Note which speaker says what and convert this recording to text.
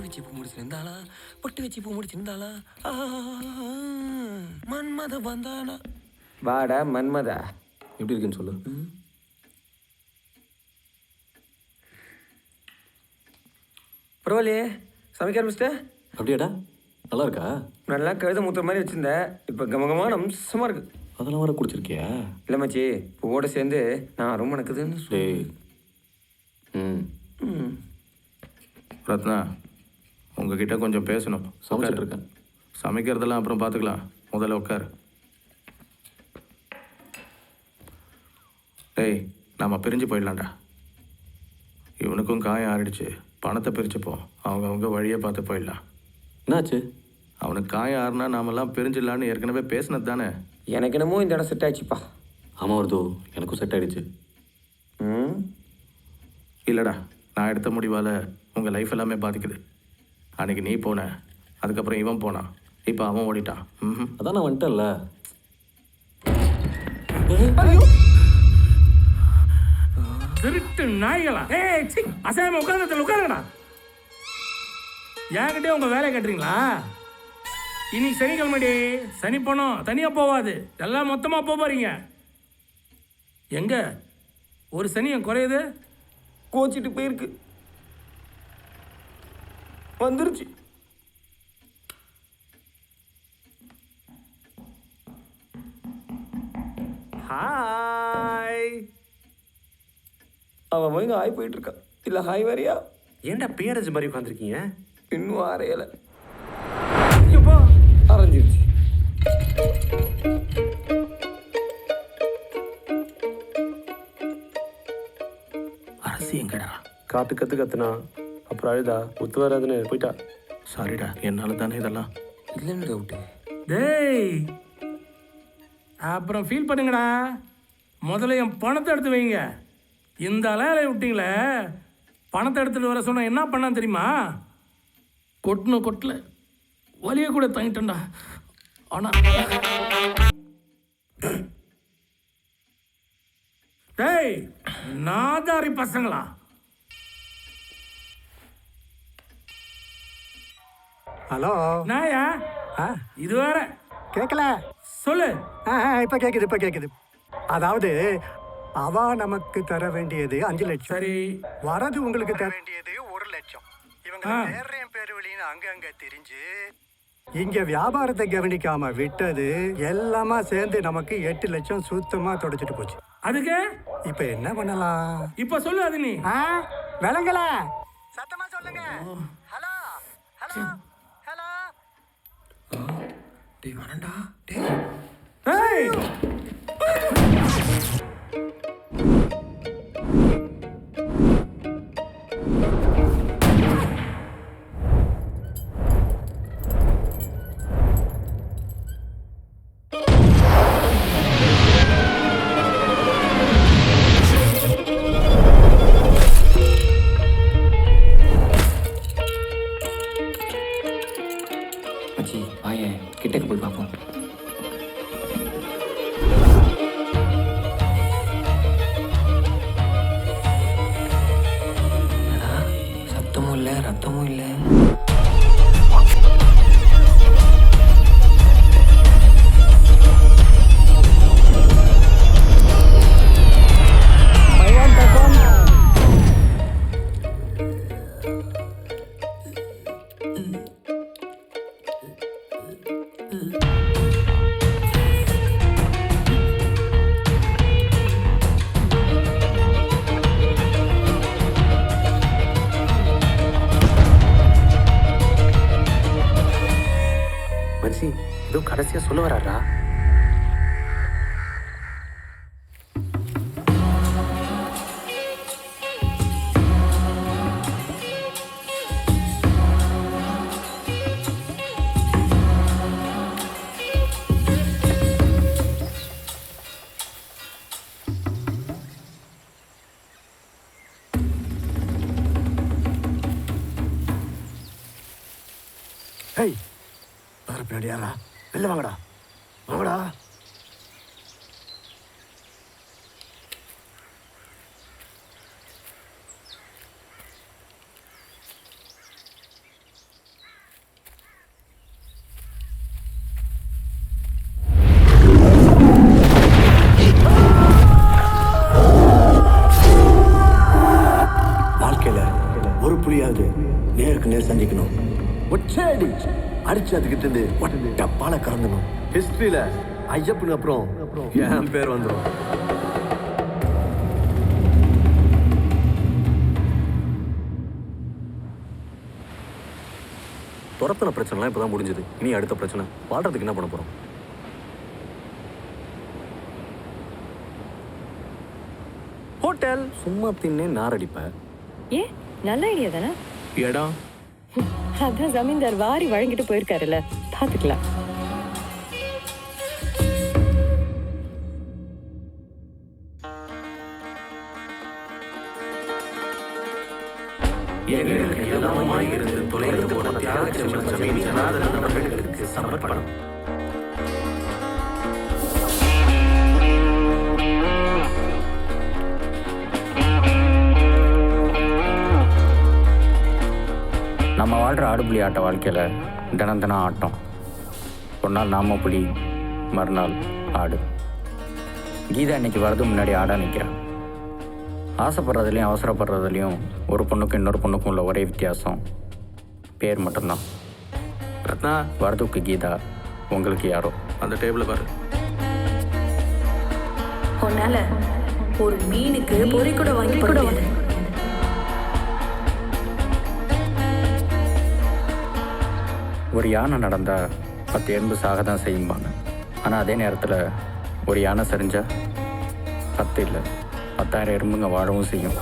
Speaker 1: வச்சு பூ முடிச்சிருந்தாளா, பொட்டு வச்சு பூ முடிச்சிருந்தாளா, மன்மத வந்தானா. வாடா மன்மதா,
Speaker 2: எப்படி இருக்குன்னு சொல்லு.
Speaker 1: பரவாயில்லையே, சமைக்க ஆரம்பிச்சிட்ட.
Speaker 2: அப்படியாடா, நல்லா இருக்கா?
Speaker 1: நல்லா கழுத மூத்த மாதிரி வச்சிருந்தேன், இப்போ கமகமான அம்சமாக இருக்கு.
Speaker 2: அதெல்லாம் வர குடிச்சிருக்கியா?
Speaker 1: இல்லை மச்சி, பூவோட சேர்ந்து நான் ரொம்ப நடக்குதுன்னு
Speaker 2: டேய்.
Speaker 3: ரத்னா, உங்ககிட்ட கொஞ்சம் பேசணும்.
Speaker 2: சமைச்சிட்டு இருக்கேன்.
Speaker 3: சமைக்கிறதெல்லாம் அப்புறம் பார்த்துக்கலாம், முதல்ல உட்கார். டேய், நம்ம பிரிஞ்சு போயிடலாம்டா. இவனுக்கும் காயம் ஆறிடுச்சு, பணத்தை பிரிச்சுப்போம், அவங்க வழியை பார்த்து போயிடலாம்.
Speaker 2: என்னாச்சு?
Speaker 3: அவனுக்கு காயம் ஆறுனா நாமெல்லாம் பிரிஞ்சிடலான்னு ஏற்கனவே பேசினது தானே.
Speaker 1: எனக்கு என்னமோ இந்த இடம் செட் ஆயிடுச்சுப்பா.
Speaker 2: ஆமாம் வருதோ, எனக்கும் செட் ஆகிடுச்சு.
Speaker 3: இல்லைடா, நான் எடுத்த முடிவால் உங்கள் லைஃப் எல்லாமே பாதிக்குது. அன்றைக்கி நீ போன, அதுக்கப்புறம் இவன் போனான், இப்போ அவன் ஓடிட்டான்.
Speaker 2: அதான் நான் வந்துட்டேன்ல.
Speaker 4: திருட்டு நாய்களா? ஏய் சி, அசாம உட்கார்ந்து உட்காருங்கடா. என்கிட்டே உங்க வேலையை கட்டுறீங்களா? இன்னைக்கு சனிக்கிழமைடி, சனி பணம் தனியா போவாது, எல்லாம் மொத்தமா போறீங்க. எங்க ஒரு சனியம் குறையுது?
Speaker 1: கோச்சிட்டு போயிருக்கு, வந்துருச்சு. ஹாய். அவன் போய் ஹாய் போயிட்டு இருக்கான். இல்ல ஹாய் வரியா?
Speaker 5: ஏன்டா பேரஞ்சு மாதிரி உட்காந்துருக்கீங்க?
Speaker 1: இன்னும் அரையலை.
Speaker 4: எப்போ
Speaker 1: அரைஞ்சிருச்சு.
Speaker 3: அரசு எங்கடா?
Speaker 5: காட்டு கத்துனா அப்புறம் அழுதா ஒத்து வராதுன்னு போயிட்டா.
Speaker 3: சாரிடா, என்னால் தானே இதெல்லாம்.
Speaker 1: இல்லைன்னு டவுட்டு.
Speaker 4: டேய், அப்புறம் ஃபீல் பண்ணுங்கடா. முதல்ல என் பணத்தை எடுத்து வைங்க. இந்த அலையில விட்டீங்களே, பணத்தை எடுத்துட்டு வர சொன்ன என்ன பண்ணான்னு தெரியுமா? கொட்டின கொட்டில் வலிய கூட தங்கிட்டேன்டா. ஆனால் டேய், நாதாரி பசங்களா,
Speaker 6: ஹலோ.
Speaker 4: நாயா இது வேற
Speaker 6: கேட்கல?
Speaker 4: சொல்லு.
Speaker 6: இப்போ கேட்குது. அதாவது அவ நமக்கு தர வேண்டியது 5 லட்சம்.
Speaker 4: சரி,
Speaker 6: வரது உங்களுக்கு தர வேண்டியது 1 லட்சம். இவங்க நேர்றையும் பேரு வழின்னு அங்கங்க தெரிஞ்சு இங்க வியாபாரத்தை கவனிக்காம விட்டது எல்லாமா சேர்ந்து நமக்கு 8 லட்சம் சுத்தமா தொடச்சிட்டு போச்சு.
Speaker 4: அதுக்கு
Speaker 6: இப்ப என்ன பண்ணலாம்?
Speaker 4: இப்ப சொல்லு. அது நீ
Speaker 6: விளங்கல, சத்தமா சொல்லுங்க. Hello hello hello.
Speaker 1: டேய் வரண்டா. டேய்
Speaker 4: ஏய்,
Speaker 1: மச்சி வாயேன், கிட்டக்கு போய் பார்ப்போம். என்னடா, சத்தமும் இல்லை ரத்தமும் இல்லை.
Speaker 5: மச்சி, ஏதோ கடைசியா சொல்ல வராரா?
Speaker 6: ஹேய், பின்னாடி யாரா? வெளில வாங்கடா, வாங்கடா.
Speaker 7: கிட்ட இருந்து ஒட்ட பாலை கறந்துடும். ஹிஸ்டரியில ஐயப்பனுக்கு அப்புறம் என் பேர் வந்துடும்.
Speaker 2: துரத்தின பிரச்சனைலாம் இப்போ தான் முடிஞ்சுது. இனி அடுத்த பிரச்சனை வாழ்றதுக்கு என்ன பண்ண போகிறோம்?
Speaker 7: ஹோட்டல்
Speaker 2: சும்மா தின்னே நாரடிப்பேன்.
Speaker 8: ஏன் நல்ல ஐடியா தானே?
Speaker 3: இடம்
Speaker 8: அதான் ஜமீன்தார் வாரி வழங்கிட்டு போயிருக்காருல்ல, பாத்துக்கலாம்.
Speaker 3: எங்களுக்கு எல்லாமாய் இருந்து தொலைந்து போன தியாக ஜமீன் ஜனார்தனன் அவர்களுக்கு சமர்ப்பணம்.
Speaker 9: நம்ம வாழ்கிற ஆடுபுலி ஆட்ட வாழ்க்கையில் தினம் தினம் ஆட்டம். ஒரு நாள் நாம புலி, மறுநாள் ஆடு. கீதா இன்னைக்கு வரது முன்னாடி ஆடாக நிற்கிறான். ஆசைப்படுறதுலையும் அவசரப்படுறதுலையும் ஒரு பொண்ணுக்கும் இன்னொரு பொண்ணுக்கும் உள்ள ஒரே வித்தியாசம் பேர் மட்டும்தான்.
Speaker 3: ரத்னா,
Speaker 9: வரதுக்கு கீதா, உங்களுக்கு யாரோ.
Speaker 3: அந்த டேபிளை பாரு.
Speaker 10: உன்னால ஒரு மீனுக்கு பொறி கூட வாங்கி போடுவாங்க.
Speaker 9: ஒரு யானை நடந்தால் 10 எறும்பு சாக தான் செய்யும்பாங்க. ஆனால் அதே நேரத்தில் ஒரு யானை சரிஞ்சால் 10 இல்லை 10,000 எறும்புங்க வாழவும் செய்யும்.